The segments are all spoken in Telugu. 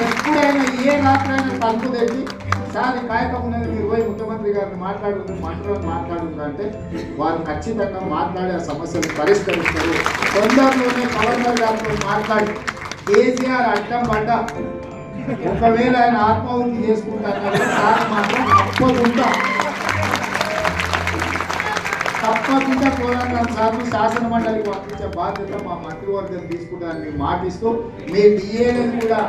ఎప్పుడైనా ఏ రాత్రైనా తలుపు తెచ్చి సార్ కాయకం ఉన్నది మీరు పోయి ముఖ్యమంత్రి గారిని మాట్లాడుతుందంటే వారు ఖచ్చితంగా మాట్లాడే ఆ సమస్యలు పరిష్కరిస్తారు. తొందరలోనే గవర్నర్ గారితో మాట్లాడి కేసీఆర్ అడ్డం పడ్డ ఒకవేళ ఆయన ఆత్మహత్య చేసుకుంటారు సార్ మాత్రం తప్పకుండా పోరాటం సార్లు శాసన మండలికి పంపించే బాధ్యత మా మంత్రివర్గం తీసుకుంటారని మాటిస్తూ మీ డిఏలను కూడా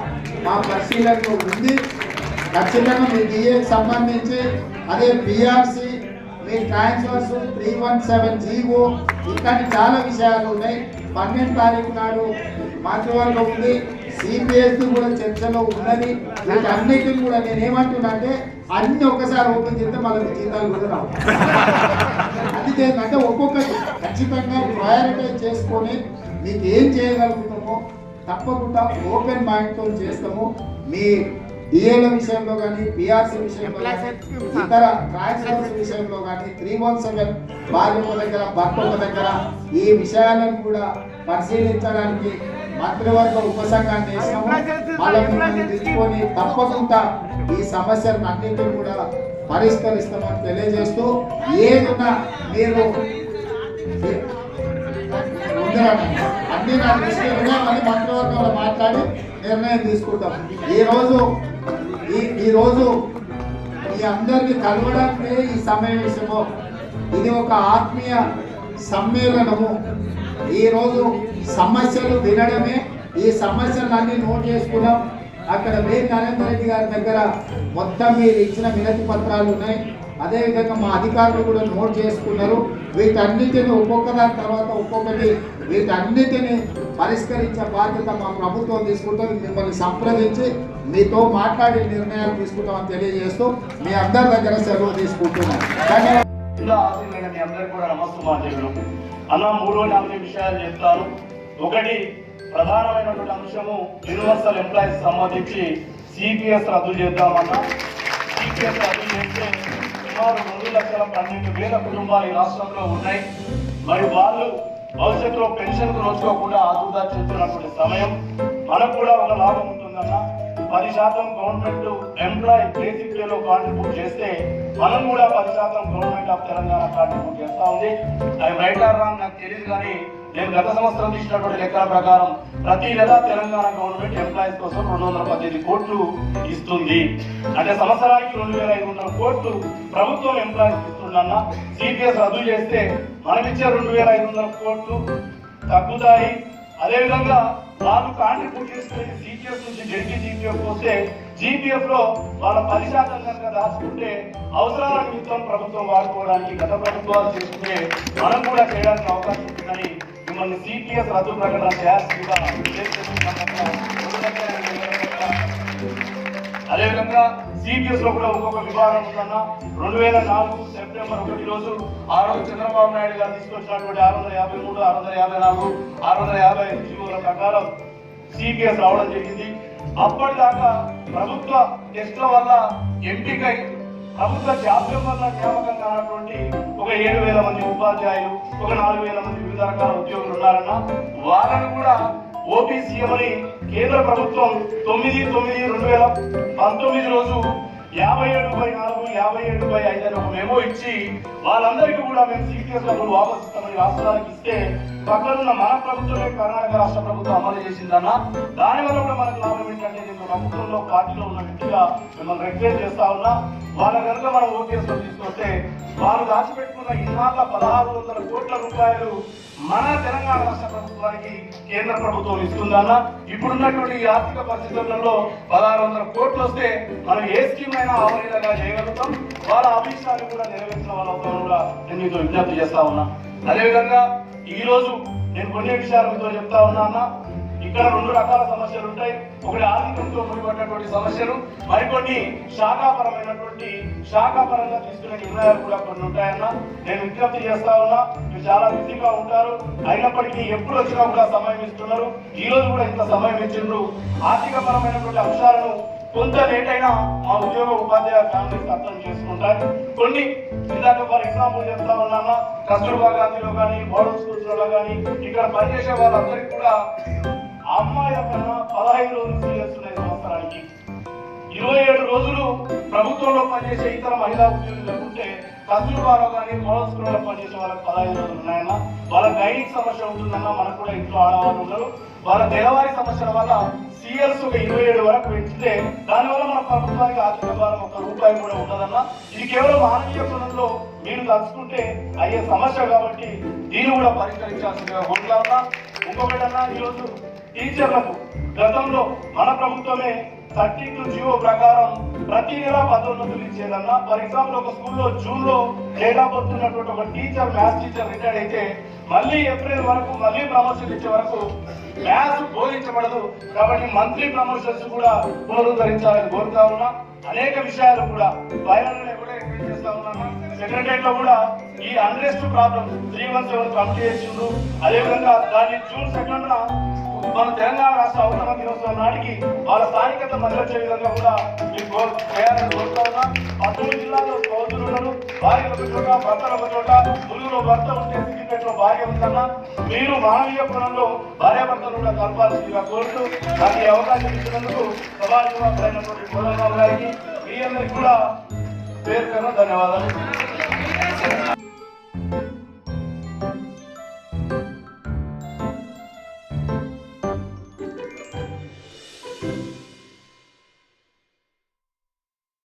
మా పరిశీలనలో ఉంది. ఖచ్చితంగా మీ డిఏకి సంబంధించి అదే పిఆర్సి మీ ట్రాన్స్ఫర్స్ 317 జీవో ఇట్లాంటి చాలా విషయాలు ఉన్నాయి. 12 తారీఖు నాడు మంత్రివర్గం ఉంది. సిపిఎస్ కూడా చర్చలో ఉన్నది. వీటన్నిటిని కూడా నేను ఏమంటున్నా అంటే అన్ని ఒక్కసారి ఓపెన్ చేస్తే మళ్ళీ జీతాలు కూడా రావు. అది అంటే ఒక్కొక్కటి ఖచ్చితంగా ప్రయారిటైజ్ చేసుకొని మీకు ఏం చేయగలుగుతామో తప్పకుండా ఓపెన్ మైండ్తో చేస్తాము. మీ డిఏల విషయంలో కానీ పిఆర్సీ విషయంలో కానీ ఇతర ట్రాన్స్ఫర్స్ విషయంలో కానీ 317 భార్య ఒక దగ్గర భర్త ఒక దగ్గర ఈ విషయాలను కూడా పరిశీలించడానికి మంత్రివర్గ ఉపసంఘాన్ని వేసినాము. మళ్ళీ తీసుకొని తప్పకుండా ఈ సమస్యలను అన్నింటినీ కూడా పరిష్కరిస్తామని తెలియజేస్తూ ఏదున్నా మీరు అన్ని నా దృష్టి ఉన్నామని మంత్రివర్గంలో మాట్లాడి నిర్ణయం తీసుకుంటాం. ఈరోజు మీ అందరినీ కలవడానికి ఈ సమావేశము ఇది ఒక ఆత్మీయ సమ్మేళనము. ఈరోజు సమస్యలు వినడమే, ఈ సమస్యలన్నీ నోట్ చేసుకున్నాం. అక్కడ నరేందర్ రెడ్డి గారి దగ్గర మొత్తం మీరు ఇచ్చిన వినతి పత్రాలు ఉన్నాయి. అదేవిధంగా మా అధికారులు కూడా నోట్ చేసుకున్నారు. వీటన్నిటిని ఒక్కొక్కదాని తర్వాత ఒక్కొక్కటి వీటన్నిటిని పరిష్కరించే బాధ్యత మా ప్రభుత్వం తీసుకుంటుంది. మిమ్మల్ని సంప్రదించి మీతో మాట్లాడి నిర్ణయాలు తీసుకుంటామని తెలియజేస్తూ మీ అందరి దగ్గర సెలవు తీసుకుంటున్నాం. అన్న 3-4 విషయాలు చెప్తాను. ఒకటి ప్రధానమైనటువంటి అంశము యూనివర్సల్ ఎంప్లాయీస్ సంబంధించి సిపిఎస్ రద్దు చేద్దామన్నా. సిపిఎస్ రద్దు చేస్తే సుమారు 2,12,000 కుటుంబాలు ఈ రాష్ట్రంలో ఉన్నాయి. మరి వాళ్ళు భవిష్యత్తులో పెన్షన్కు నోచుకోకుండా ఆదుర్దా చెందుతున్నటువంటి సమయం మనకు కూడా ఒక లాభం ఉంటుందన్న. 10% గవర్నమెంట్ ఎంప్లాయీ బేసిక్ పేలో కాంట్రిబ్యూట్ చేస్తే మనం కూడా 10% గవర్నమెంట్ ఆఫ్ తెలంగాణ కాంట్రిబ్యూట్ చేస్తా ఉంది. అవి రైట్ ఆర్ రాంగ్ నాకు తెలియదు, కానీ నేను గత సంవత్సరం తీసినటువంటి లెక్కల ప్రకారం ప్రతి నెల తెలంగాణ గవర్నమెంట్ ఎంప్లాయీస్ కోసం 218 కోట్లు ఇస్తుంది. అంటే సంవత్సరానికి 2,500 కోట్లు ప్రభుత్వం ఎంప్లాయీస్ ఇస్తుందన్న. సిపిఎస్ రద్దు చేస్తే మనమిచ్చే 2,500 కోట్లు తగ్గుతాయి. అదేవిధంగా వాళ్ళు కాంట్రిబ్యూట్ చేసుకుని సిపిఎఫ్ నుంచి జడ్కి జీపీఎఫ్ వస్తే జీపీఎఫ్ లో వాళ్ళ 10% కనుక దాచుకుంటే అవసరాల నిమిత్తం ప్రభుత్వం వాడుకోవడానికి గత ప్రభుత్వాలు చేసుకుంటే మనం కూడా చేయడానికి అవకాశం ఉంటుందని మిమ్మల్ని సిపిఎస్ రద్దు ప్రకటన చేయాల్సిందిగా. అదేవిధంగా సిపిఎస్ లో కూడా ఒక్కొక్క విభాగం ఉందన్న. 2004 సెప్టెంబర్ 1 రోజు ఆ రోజు చంద్రబాబు నాయుడు గారు తీసుకొచ్చినటువంటి 653, 654, 650 జీవోల ప్రకారం సిపిఎస్ రావడం జరిగింది. అప్పటిదాకా ప్రభుత్వ టెస్ట్ల వల్ల ఎంపికై ప్రభుత్వ జాప్యం వల్ల నియామకం కానటువంటి ఒక 7,000 మంది ఉపాధ్యాయులు, ఒక 4,000 మంది వివిధ రకాల ఉద్యోగులు ఉన్నారన్న. వాళ్ళని కూడా ఓపీసీఎం అని కేంద్ర ప్రభుత్వం 9/9/2019 రోజు 57/4, 57/5 అని ఒక మెమో ఇచ్చి వాళ్ళందరికీ కూడా మేము సిపిఎస్ డబ్బులు వాపసు ఇస్తామని రాష్ట్రానికి ఇస్తే పక్కనున్న మన ప్రభుత్వమే కర్ణాటక రాష్ట్ర ప్రభుత్వం అమలు చేసిందన్న. దానివల్ల కూడా మనకు లాభం ఏంటంటే నేను ప్రభుత్వంలో పార్టీలో ఉన్న వ్యక్తిగా మిమ్మల్ని రిక్వెస్ట్ చేస్తా ఉన్నా. వాళ్ళ కనుక మనం ఓకేస్ లో తీసుకొస్తే వాళ్ళు దాచిపెట్టుకున్న ఇన్నాళ్ళ 1600 కోట్ల రూపాయలు మన తెలంగాణ రాష్ట్ర ప్రభుత్వానికి కేంద్ర ప్రభుత్వం ఇస్తుందన్న. ఇప్పుడున్నటువంటి ఈ ఆర్థిక పరిస్థితులలో 1600 కోట్లు వస్తే మనం ఏ స్కీమ్ అయినా అవలీలగా చేయగలుగుతాం. వాళ్ళ అభిష్టాన్ని కూడా నెరవేర్చిన వాళ్ళ అవుతాం కూడా నేను మీతో విజ్ఞప్తి చేస్తా ఉన్నా. అదేవిధంగా ఈ రోజు నేను కొన్ని విషయాలు మీతో చెప్తా ఉన్నా అన్న. ఇక్కడ 2 రకాల సమస్యలు ఉంటాయి. ఒకటి ఆర్థికంతో ముడిపడినటువంటి సమస్యలు, మరికొన్ని శాఖాపరంగా తీసుకునే నిర్ణయాలు కూడా కొన్ని ఉంటాయన్న. నేను విజ్ఞప్తి చేస్తా ఉన్నా, మీరు చాలా బిజీగా ఉంటారు, అయినప్పటికీ ఎప్పుడు వచ్చినా కూడా సమయం ఇస్తున్నారు. ఈ రోజు కూడా ఇంత సమయం ఇచ్చిండ్రు. ఆర్థిక పరమైనటువంటి అంశాలను కొంత లేట్ అయినా మా ఉద్యోగ ఉపాధ్యాయ ఫ్యామిలీస్ అర్థం చేసుకుంటారు. కొన్ని ఇందాక ఫర్ ఎగ్జాంపుల్ చెప్తా ఉన్నామా, కస్తూర్బా గాంధీలో కానీ మోడల్ స్కూల్స్ లో కానీ ఇక్కడ పనిచేసే వాళ్ళందరికీ కూడా అమ్మాయిల కన్నా 15 రోజులు సీరియస్ ఉన్నాయి సంవత్సరానికి. 27 రోజులు ప్రభుత్వంలో పనిచేసే ఇతర మహిళా ఉద్యోగులు లేకుంటే కస్తూర్బాలో కానీ మోడల్ స్కూల్లో పనిచేసే వాళ్ళకి 15 రోజులు ఉన్నాయన్న. వాళ్ళ గైనింగ్ సమస్య ఉంటుందన్నా, మనకు కూడా ఇంట్లో ఆడవాళ్ళు ఉన్నారు. వాళ్ళ నెలవారీ సమస్యల వల్ల సీఎల్స్ ఒక 27 వరకు పెంచితే దానివల్ల మన ప్రభుత్వానికి ఆర్థిక భారం ₹1 కూడా ఉండదన్నా. ఇది కేవలం మానవీయ కోణంలో మీరు తలుచుకుంటే అయ్యే సమస్య కాబట్టి దీన్ని కూడా పరిష్కరించాల్సిందిగా కోరుతా ఉన్నా. ఇంకొకటన్నా, ఈరోజు టీచర్లకు గతంలో మన ప్రభుత్వమే 32 జీవో ప్రకారం ప్రతి నెల పదోన్నతులు ఇచ్చేదన్నా. ఫర్ ఎగ్జాంపుల్ ఒక స్కూల్లో జూన్ లో డేట్ ఆఫ్ బర్త్ ఉన్నటువంటి ఒక టీచర్, మ్యాథ్స్ టీచర్ రిటైర్డ్ అయితే మళ్ళీ ఏప్రిల్ వరకు మళ్ళీ ప్రమోషన్ ఇచ్చే వరకు మ్యాథ్స్ బోధించబడదు. కాబట్టి మంత్లీ ప్రమోషన్స్ కూడా పునరుద్ధరించాలని కోరుతా ఉన్నా. అనేక విషయాలు కూడా ఫైనల్ కూడా ఎక్స్ప్లెయిన్ చేస్తా ఉన్నాను. సెక్రటరియట్ లో కూడా ఈ అన్రెస్ట్ ప్రాబ్లం 317 కమిటీ చేసిండ్రు. అదేవిధంగా దాన్ని జూన్ 2న మన తెలంగాణ రాష్ట్ర అవతరణ దినోత్సవం నాటికి వాళ్ళ స్థానికత మద్దతు విధంగా కూడా మీకు చేయాలని కోరుతా ఉన్నా. 13 జిల్లాల్లో సోదరులు ఉన్నారు. భార్యలు ఒక చోట, భర్తలు ఒక చోట. ములుగులో భర్త ఉంటే సిద్దిపేటలో భార్య ఉందన్నా. మీరు మానవీయ కోణంలో భార్యాభర్తలు కూడా కలపాల్సిందిగా కోరుతూ నాకు ఈ అవకాశం ఇచ్చినందుకు సభాధిపతులైనటువంటి కోదండరావు గారికి మీ అందరికీ కూడా పేరు ధన్యవాదాలు.